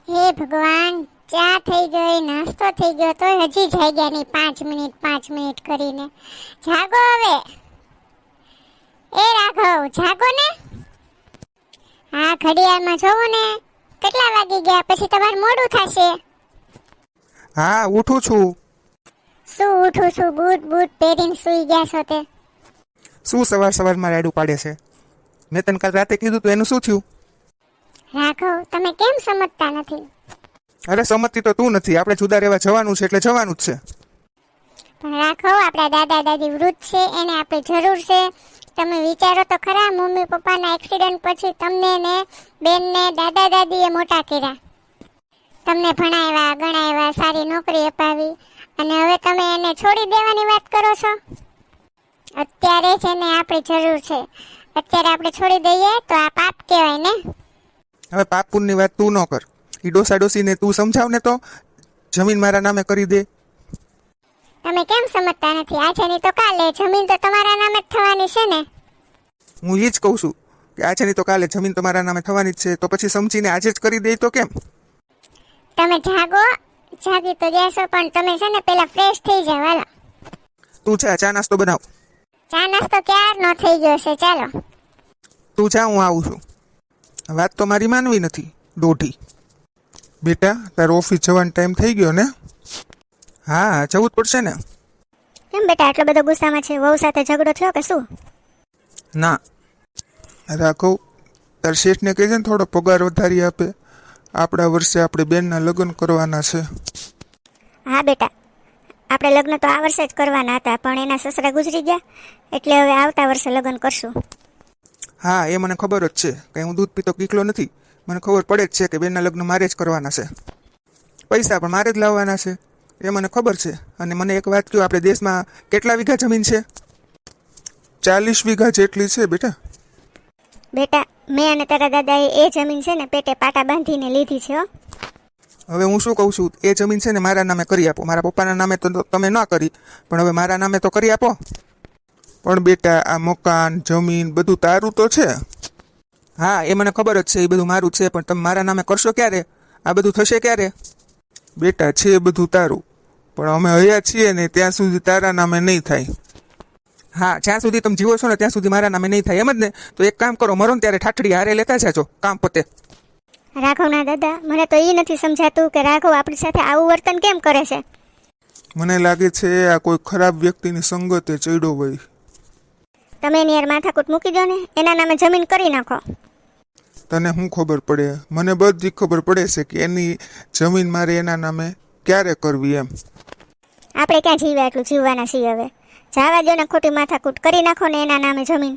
હે ભગવાન, ચા થઈ ગઈ, નાસ્તો થઈ ગયો, તો હજી જાગ્યા નહીં. 5 મિનિટ કરીને જાગો હવે. એ રાઘવ, જાગો ને. હા, ઘડિયાળમાં જોવો ને કેટલા વાગી ગયા, પછી તમારે મોડું થશે. હા, ઉઠું છું. શું ઉઠું છું? બૂટ પહેરીને સૂઈ ગયા છો તે? શું સવારમાં રાડું પાડે છે? મેં તને કાલ રાતે કીધું તો એનું શું થયું? રાઘવ, તમે કેમ સમજતા નથી? અરે સમજતી તો તું નથી. આપણે જુદા રહેવા જવાનું છે એટલે જવાનું જ છે. પણ રાઘવ, આપણા દાદા દાદી વૃદ્ધ છે, એને આપણી જરૂર છે. તમે વિચારો તો ખરા, મમ્મી પપ્પાના એક્સિડન્ટ પછી તમને ને બેનને દાદા દાદીએ મોટા કર્યા, તમને ભણાવ્યા ગણાવ્યા, સારી નોકરી અપાવી, અને હવે તમે એને છોડી દેવાની વાત કરો છો? અત્યારે જ એને આપણી જરૂર છે. અત્યારે આપણે છોડી દઈએ તો આ પાપ કહેવાય ને. હવે પાપ પુણ્યની વાત તું ન કર. એ ડોસા ડોસીને તું સમજાવ ને, તો જમીન મારા નામે કરી દે. તમે કેમ સમજતા નથી? આજે નહીં તો કાલે જમીન તો તમારા નામે જ થવાની છે ને. હું એ જ કહું છું કે આજે નહીં તો કાલે જમીન તમારા નામે થવાની જ છે, તો પછી સમજીને આજે જ કરી દે તો કેમ? તમે જાગી તો જશો, પણ તમે છે ને પેલા ફ્રેશ થઈ જાવ. હાલો, તું ચા નાસ્તો બનાવ. ચા નાસ્તો ક્યારનો થઈ ગયો છે. ચાલો તું જા, હું આવું છું. વાત તો મારી માનવી નથી, દોઢી. બેટા, તારો ઓફિસ જવાનો ટાઈમ થઈ ગયો ને? હા, જવું જ પડશે ને. કેમ બેટા આટલો બધો ગુસ્સામાં છે? વહુ સાથે ઝઘડો થયો કે શું? ના રાઘવ, તાર શેઠને કહેજે ને થોડો પગાર વધારી આપે. આપણા વર્ષે આપણે બેનના લગ્ન કરવાના છે. હા બેટા, આપણે લગ્ન તો આ વર્ષે જ કરવાના હતા, પણ એના સસરા ગુજરી ગયા, એટલે હવે આવતા વર્ષે લગ્ન કરશું. હા, એ મને ખબર જ છે. કંઈ હું દૂધ પીતો કીકલો નથી. મને ખબર પડે જ છે કે બેનના લગ્ન મારે જ કરવાના છે. પૈસા પણ મારે જ લાવવાના છે, એ મને ખબર છે. અને મને એક વાત કહો, આપણે દેશમાં કેટલા વીઘા જમીન છે? 40 વીઘા જેટલી છે બેટા. બેટા, મેં અને તારા દાદાએ એ જમીન છે ને પેટે પાટા બાંધીને લીધી છે હો. હવે હું શું કહું છું, એ જમીન છે ને મારા નામે કરી આપો. મારા પપ્પાના નામે તો તમે ન કરી, પણ હવે મારા નામે તો કરી આપો. પણ બેટા, આ મકાન જમીન બધું તારું તો છે. હા, એ મને ખબર જ છે, એ બધું મારું છે, પણ તમે મારા નામે કરશો ક્યારે? આ બધું થશે ક્યારે? બેટા, છે બધું તારું, પણ અમે હયા છીએ ને ત્યાં સુધી તારા નામે નહીં થાય. હા, જ્યાં સુધી તમે જીવો છો ને ત્યાં સુધી મારા નામે નહીં થાય, એમ જ ને? તો એક કામ કરો, મરો ને ત્યારે ઠાઠડી હારે લેતા જાજો, કામ પતે. રાઘવના દાદા, મને તો એ નથી સમજાતું કે રાઘવ આપણી સાથે આવું વર્તન કેમ કરે છે. મને લાગે છે આ કોઈ ખરાબ વ્યક્તિની સંગતે ચડ્યો હોય. તમે એની યાર માથાકૂટ મૂકી દો ને, એના નામે જમીન કરી નાખો. તને શું ખબર પડે? મને બધી ખબર પડે છે કે એની જમીન મારે એના નામે ક્યારે કરવી એમ. આપણે ક્યાં જીવ્યા એટલું જીવવાના છીએ હવે. જાવા દો ને, ખોટી માથાકૂટ કરી નાખો ને એના નામે જમીન.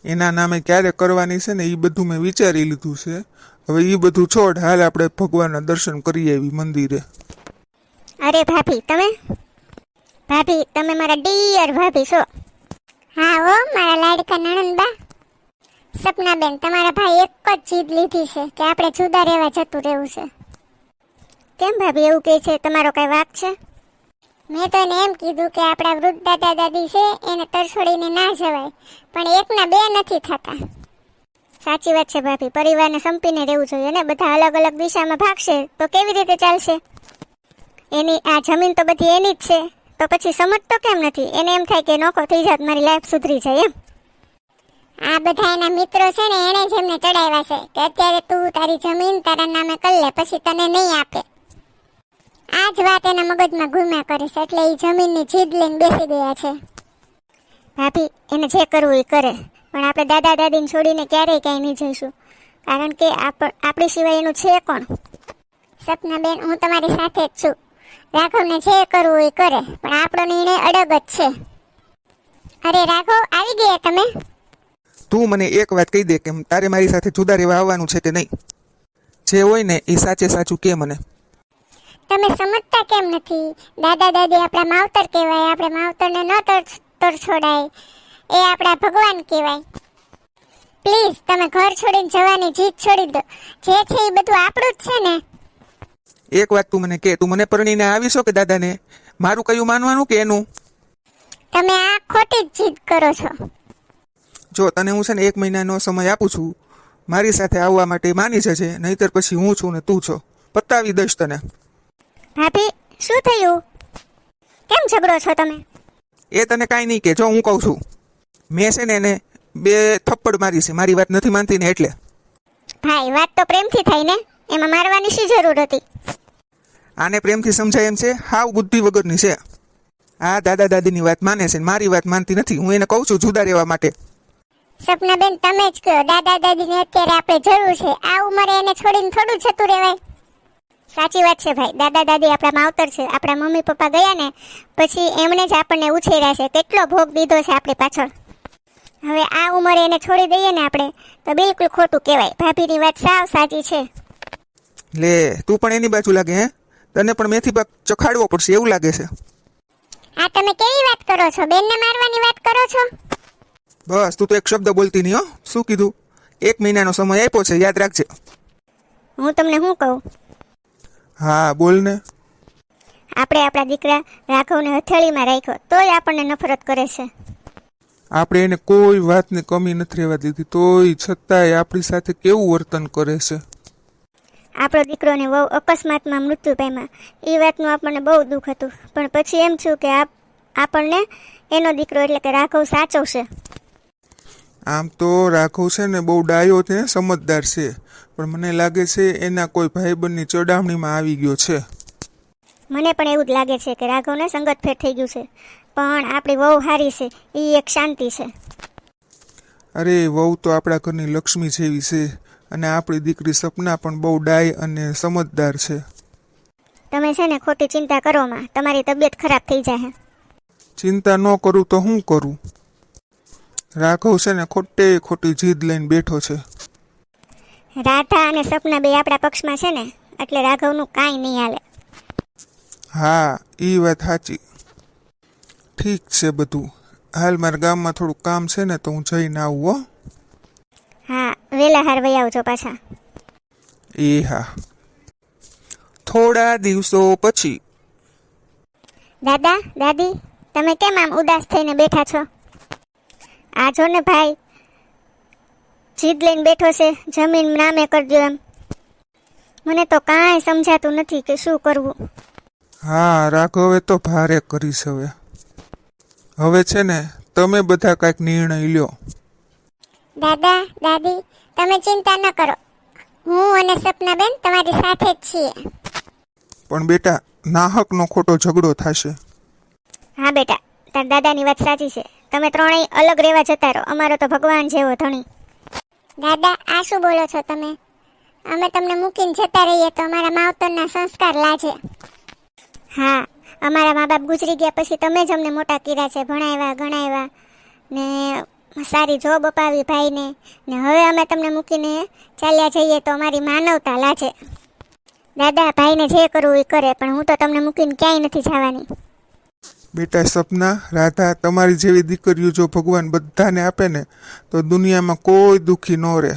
એના નામે ક્યારે કરવાની છે ને એ બધું મેં વિચારી લીધું છે. હવે એ બધું છોડ, હાલ આપણે ભગવાનના દર્શન કરી આવી મંદિરે. અરે ભાભી, તમે મારા ડિયર ભાભી છો. હા હો, મારા લાડકા નણંદબા. સપનાબેન, તમારા ભાઈ એક જ જીદ લીધી છે કે આપણે જુદા રહેવા જતું રહેવું છે. કેમ ભાભી એવું કહે છે? તમારો કઈ વાક છે? મેં તો એને એમ કીધું કે આપણા વૃદ્ધ દાદા દાદી છે, એને તરછોડીને ના જવાય, પણ એકના બે નથી થતા. સાચી વાત છે ભાભી, પરિવારને સંપીને રહેવું જોઈએ ને. બધા અલગ અલગ દિશામાં ભાગશે તો કેવી રીતે ચાલશે? એની આ જમીન તો બધી એની જ છે, તો પછી સમજતો કેમ નથી? એને એમ થાય કે નોખો થઈ જાત, મારી લાઈફ સુધરી જાય એમ. આ બધા એના મિત્રો છે ને, એને જ એમને ચડાવ્યા છે કે અત્યારે તું તારી જમીન તારા નામે કરી લે, પછી તને નહીં આપે. આ જ વાત એના મગજમાં ઘૂમ્યા કરે છે, એટલે એ જમીનની જીદ લઈને બેસી ગયા છે. ભાભી, એને જે કરવું એ કરે, પણ આપણે દાદા દાદીને છોડીને ક્યારેય ક્યાંય નહીં જઈશું, કારણ કે આપણી સિવાય એનું છે કોણ? સપનાબેન, હું તમારી સાથે જ છું. રાઘવને જે કરવું એ કરે, પણ આપણો નિર્ણય અડગ જ છે. અરે રાઘવ, આવી ગયા તમે? તું મને એક વાત કહી દે કે તારે મારી સાથે જુદા રહેવા આવવાનું છે કે નહીં? જે હોય ને એ સાચે સાચું કે મને. તમે સમજતા કેમ નથી? દાદા દાદી આપણા માવતર કહેવાય, આપણે માવતરને ન તરછોડાય, એ આપણા ભગવાન કહેવાય. પ્લીઝ, તમે ઘર છોડીને જવાની જીદ છોડી દો. જે છે એ બધું આપણું જ છે ને. એક વાત તું મને કે, તું મને પરણીને આવીશો કે દાદાને? મારું કયું માનવાનું કે એનું? તમે આ ખોટી જ જીદ કરો છો. જો તને હું છે ને 1 મહિનાનો સમય આપું છું, મારી સાથે આવવા માટે માની જજે, નહીતર પછી હું છું ને તું છો. પતાવી દઈશ તને. ભાભી શું થયું? કેમ ઝઘડો છો તમે? એ તને કાંઈ નહીં કે. જો હું કહું છું, મેં છે ને એને 2 થપ્પડ મારી છે. મારી વાત નથી માનતી ને એટલે. ભાઈ વાત તો પ્રેમથી થાય ને, એમાં મારવાની શી જરૂર હતી? આને પ્રેમથી સમજાય એમ છે? હાવ બુદ્ધિ વગરની છે. આ દાદા દાદીની વાત માને છે ને મારી વાત માનતી નથી. હું એને કહું છું જુદા રહેવા માટે. સપનાબેન તમે જ કહો, દાદા દાદીને અત્યારે આપણે જરૂર છે. આ ઉંમરે એને છોડીને થોડું જતું રહેવાય. સાચી વાત છે ભાઈ, દાદા દાદી આપણા માવતર છે. આપણા મમ્મી પપ્પા ગયા ને પછી એમણે જ આપણને ઉછેર્યા છે. કેટલો ભોગ દીધો છે આપણી પાછળ. હવે આ ઉંમરે એને છોડી દઈએ ને આપણે તો બિલકુલ ખોટું કહેવાય. ભાભીની વાત સાવ સાચી છે. લે તું પણ એની બાજુ લાગે હે? તને પણ મેથી પાક ચખાડવો પડશે એવું લાગે છે. આ તમે કેવી વાત કરો છો? બેનને મારવાની વાત કરો છો? બસ તું તો એક શબ્દ બોલતી નહીં હો. શું કીધું? 1 મહિનાનો સમય આપ્યો છે, યાદ રાખજે. હું તમને શું કહું? હા બોલ ને. આપણે આપણા દીકરા રાઘવને હથેળીમાં રાખ્યો તોય આપણને નફરત કરે છે. આપણે એને કોઈ વાતની કમી નથી રહેવા દીધી, તોય છતાંય આપણી સાથે કેવું વર્તન કરે છે. આપણો દીકરોને બહુ અકસ્માતમાં મૃત્યુ પામ્યા. એ વાતનું આપણને બહુ દુઃખ હતું, પણ પછી એમ થયું કે આપણને એનો દીકરો એટલે કે રાઘવ સાચવશે. આમ તો રાઘવ છે ને બહુ ડાયો છે, સમજદાર છે, પણ મને લાગે છે એના કોઈ ભાઈબંધની ચડામણીમાં આવી ગયો છે. મને પણ એવું જ લાગે છે કે રાઘવને સંગત ફેર થઈ ગયું છે, પણ આપણી વહુ હારી છે, એ એક શાંતિ છે. અરે વહુ તો આપણા ઘરની લક્ષ્મી જેવી છે, અને આપણી દીકરી સપના પણ બહુ ડાય અને સમજદાર છે. તમે છે ને ખોટી ચિંતા કરો માં, તમારી તબિયત ખરાબ થઈ જાય. ચિંતા ન કરું તો શું કરું? રાઘવ છે ને ખોટી જીદ લઈને બેઠો છે. રાધા અને સપના બે આપણા પક્ષમાં છે ને, એટલે રાઘવનું કાંઈ નહીં હાલે. હા એ વાત સાચી. ઠીક છે બધું. હાલ મારા ગામમાં થોડું કામ છે ને તો હું જઈને આવું હો. હા વેલા હાર વહી આવજો પાછા. એ હા. થોડા દિવસો પછી. દાદા દાદી તમે કેમ આમ ઉદાસ થઈને બેઠા છો? આ જો ને ભાઈ જીદ લઈને બેઠો છે, જમીન નામે કરજો એમ. મને તો કાંઈ સમજાતું નથી કે શું કરવું. હા રાઘવે તો ભારે કરીશ હવે છે ને તમે બધા કાંઈક નિર્ણય લ્યો. દાદા દાદી તમે ચિંતા ન કરો, હું અને સપનાબેન તમારી સાથે જ છીએ. પણ બેટા નાહકનો ખોટો ઝઘડો થશે. હા બેટા, તાર દાદાની વાત સાચી છે. તમે ત્રણેય અલગ રહેવા જતા રહો, અમારો તો ભગવાન જેવો ધણી. દાદા આ શું બોલો છો તમે? અમે તમને મૂકીને જતા રહીએ તો અમારા માવતરના સંસ્કાર લાજે. હા અમારા મા બાપ ગુજરી ગયા પછી તમે જ અમને મોટા કર્યા છે, ભણાવ્યા ગણાવ્યા ને સારી જોબ અપાવી ભાઈને, ને હવે અમે તમને મૂકીને ચાલ્યા જઈએ તો અમારી માનવતા લાજે. દાદા ભાઈને જે કરવું એ કરે, પણ હું તો તમને મૂકીને ક્યાંય નથી જવાની. બેટા સપના, રાધા, તમારી જેવી દીકરીઓ જો ભગવાન બધાને આપે ને તો દુનિયામાં કોઈ દુઃખી ન રહે.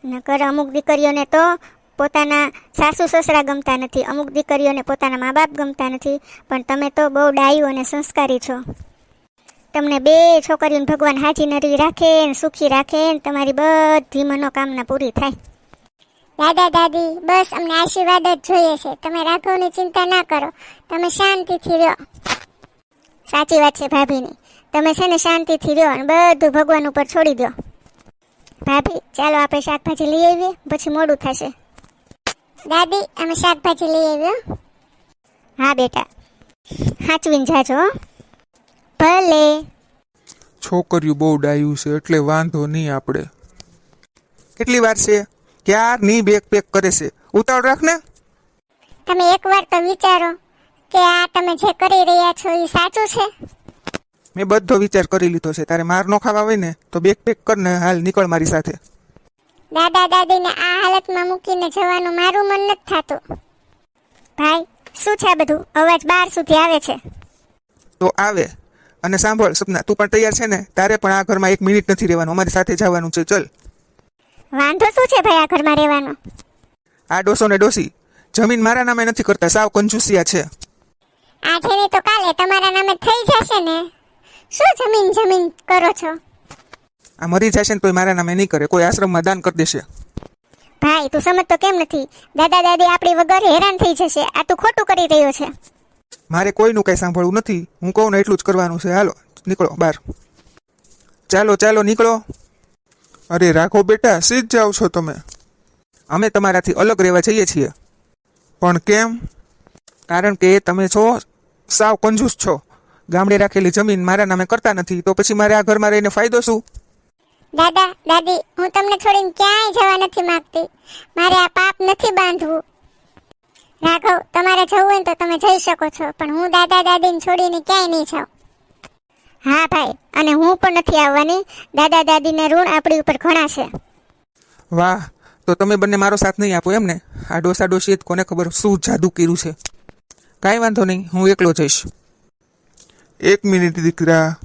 નકર અમુક દીકરીઓને તો પોતાના સાસુ સસરા ગમતા નથી, અમુક દીકરીઓને પોતાના મા બાપ ગમતા નથી, પણ તમે તો બહુ ડાયું અને સંસ્કારી છો. તમને 2 છોકરીઓને ભગવાન હાજી નરી રાખે ને સુખી રાખે ને તમારી બધી મનોકામના પૂરી થાય. દાદા દાદી બસ અમને આશીર્વાદ જ જોઈએ છે. તમે રાઘવની ચિંતા ના કરો, તમે શાંતિથી રહ્યો. સાચી વાત છે ભાભીની, તમે છે ને શાંતિથી રહ્યો અને બધું ભગવાન ઉપર છોડી દો. ભાભી ચાલો આપણે શાકભાજી લઈ આવીએ, પછી મોડું થશે. દાદી અમે શાકભાજી લઈ આવ્યો. હા બેટા હાચવીને જાજો. ભલે. છોકરીઓ બહુ ડાયું છે એટલે વાંધો નહીં આપણે. કેટલી વાર છે? ક્યારની બેગ પેક કરે છે, ઉતાવળ રાખ ને. તમે એકવાર તો વિચારો કે આ તમે જે કરી રહ્યા છો એ સાચું છે? મેં બધો વિચાર કરી લીધો છે. તારે માર નો ખાવા હોય ને તો બેગ પેક કરને હાલ નીકળ મારી સાથે. દાદા દાદીને આ હાલતમાં મૂકીને જવાનું મારું મન નથી થતું. ભાઈ શું છે બધું? અવાજ બહાર સુધી આવે છે. તો આવે. અને સાંભળ સપના, તું પણ તૈયાર છે ને? તારે પણ આ ઘરમાં 1 મિનિટ નથી રહેવાનું, અમારી સાથે જવાનું છે. ચલ. વાંધો શું છે ભાઈ આ ઘરમાં રહેવાનો? આ ડોસો ને ડોસી જમીન મારા નામે નથી કરતા, સાવ કંજુસિયા છે. આજે નહીં તો કાલે તમારા નામે થઈ જશે ને. શું જમીન જમીન કરો છો? આ મરી જશે ને તોય મારા નામે નહીં કરે, કોઈ આશ્રમમાં દાન કરી દેશે. ભાઈ તું સમજતો કેમ નથી? દાદા દાદી આપણી વગર હેરાન થઈ જશે. આ તું ખોટું કરી રહ્યો છે. મારે કોઈનું કંઈ સાંભળવું નથી. હું કહું ને એટલું જ કરવાનું છે. હાલો નીકળો બહાર. ચાલો ચાલો નીકળો. અરે રાખો બેટા, સીધ જાઓ છો તમે. અમે તમારાથી અલગ રહેવા જઈએ છીએ. પણ કેમ? કારણ કે તમે છો સાવ કંજૂસ છો. ગામડે રાખેલી જમીન મારા નામે કરતા નથી, તો પછી મારે આ ઘરમાં રહીને ફાયદો શું? દાદા દાદી, હું તમને છોડીને ક્યાંય જવા નથી માંગતી. મારે આ પાપ નથી બાંધવું. રાઘવ, તમારે જવું હોય ને તો તમે જઈ શકો છો, પણ હું દાદા દાદીને છોડીને ક્યાંય નહીં જાઉં. હા ભાઈ, અને હું પણ નથી આવવાની. દાદા દાદીને ઋણ આપણી ઉપર ઘણા છે. વાહ, તો તમે બંને મારો સાથ નહીં આપો એમ ને? આ ડોસા ડોશીએ કોને ખબર શું જાદુ કર્યું છે. કાંઈ વાંધો નહીં, હું એકલો જઈશ. 1 મિનિટ દીકરા,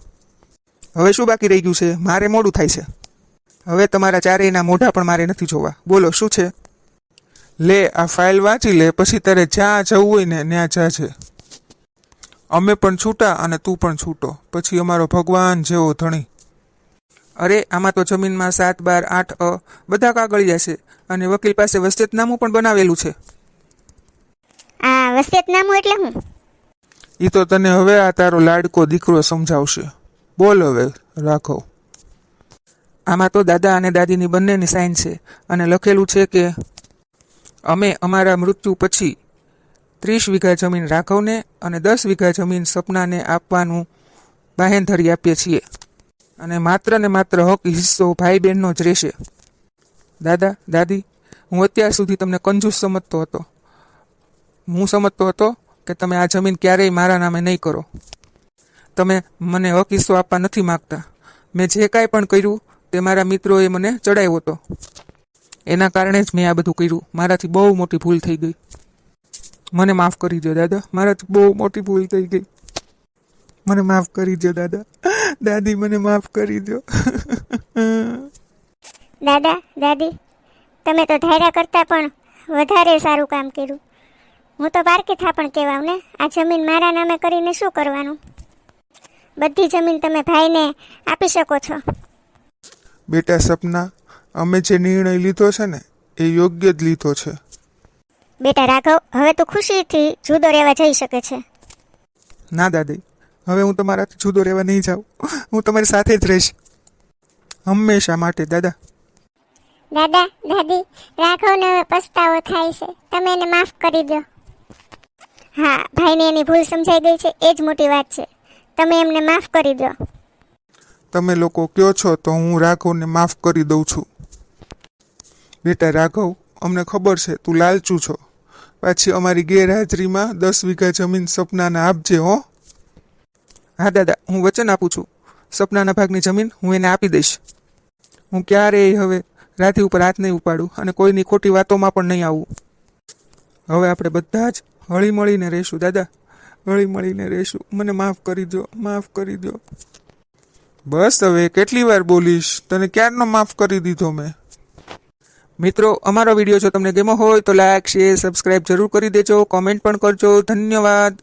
હવે શું બાકી રહી ગયું છે? મારે મોડું થાય છે. હવે તમારા ચારેયના મોઢા પણ મારે નથી જોવા. બોલો શું છે? લે આ ફાઇલ વાંચી લે, પછી તારે જ્યાં જવું હોય ને ત્યાં જાજે. અમે પણ છૂટા અને તું પણ છૂટો, પછી અમારો ભગવાન જેવો ધણી. અરે આમાં તો જમીનમાં 7, 12, 8 બધા કાગળિયા છે, અને વકીલ પાસે વસિયતનામું પણ બનાવેલું છે. આ વસિયતનામું એટલે હું? એ તો તને હવે આ તારો લાડકો દીકરો સમજાવશે. બોલ હવે રાખો. આમાં તો દાદા અને દાદીની બંનેની સાઇન છે, અને લખેલું છે કે અમે અમારા મૃત્યુ પછી 30 વીઘા જમીન રાઘવને અને 10 વીઘા જમીન સપનાને આપવાનું બાહેંધરી આપીએ છીએ, અને માત્ર ને માત્ર હક હિસ્સો ભાઈ બહેનનો જ રહેશે. દાદા દાદી, હું અત્યાર સુધી તમને કંજૂસ સમજતો હતો. હું સમજતો હતો કે તમે આ જમીન ક્યારેય મારા નામે નહીં કરો. તમે મને હક હિસ્સો આપવા નથી માગતા. મેં જે કાંઈ પણ કર્યું તે મારા મિત્રોએ મને ચડાવ્યો હતો. એના કારણે જ મેં આ બધું કર્યું. મારાથી બહુ મોટી ભૂલ થઈ ગઈ. મને માફ કરી દો દાદા, મારાથી બહુ મોટી ભૂલ થઈ ગઈ. મને માફ કરી દો દાદા દાદી, મને માફ કરી દો. દાદા દાદી, તમે તો ધાર્યા કરતાં પણ વધારે સારું કામ કર્યું. હું તો પારકી થાપણ કહેવાઉં ને. આ જમીન મારા નામે કરીને શું કરવાનું? બધી જમીન તમે ભાઈને આપી શકો છો. બેટા સપના, અમે જે નિર્ણય લીધો છે ને એ યોગ્ય જ લીધો છે. બેટા રાઘવ, હવે તું ખુશીથી જુદો રહેવા જઈ શકે છે. ના દાદી, હવે હું તમારાથી જુદો રહેવા નહીં જાઉં. હું તમારી સાથે જ રહીશ હંમેશા માટે. દાદા દાદા દાદી, રાઘવને હવે પસ્તાવો થાય છે. તમે એને માફ કરી દો. હા, ભાઈને એની ભૂલ સમજાઈ ગઈ છે, એ જ મોટી વાત છે. તમે એમને માફ કરી દો. તમે લોકો કયો છો તો હું રાઘવને માફ કરી દઉં છું. બેટા રાઘવ, અમને ખબર છે તું લાલચું છો. પાછી અમારી ગેરહાજરીમાં 10 વીઘા જમીન સપનાને આપજે હો. હા દાદા, હું વચન આપું છું. સપનાના ભાગની જમીન હું એને આપી દઈશ. હું ક્યારેય હવે રાધી ઉપર હાથ નહીં ઉપાડું, અને કોઈની ખોટી વાતોમાં પણ નહીં આવું. હવે આપણે બધા જ હળી મળીને રહીશું. દાદા, હળી મળીને રહીશું. મને માફ કરી દો, માફ કરી દો. બસ હવે કેટલી વાર બોલીશ? તને ક્યારનો માફ કરી દીધો મેં. મિત્રો, અમારો વિડીયો જો તમને ગમ્યો હોય તો લાઈક, શેર, સબસ્ક્રાઇબ જરૂર કરી દેજો. કોમેન્ટ પણ કરજો. ધન્યવાદ.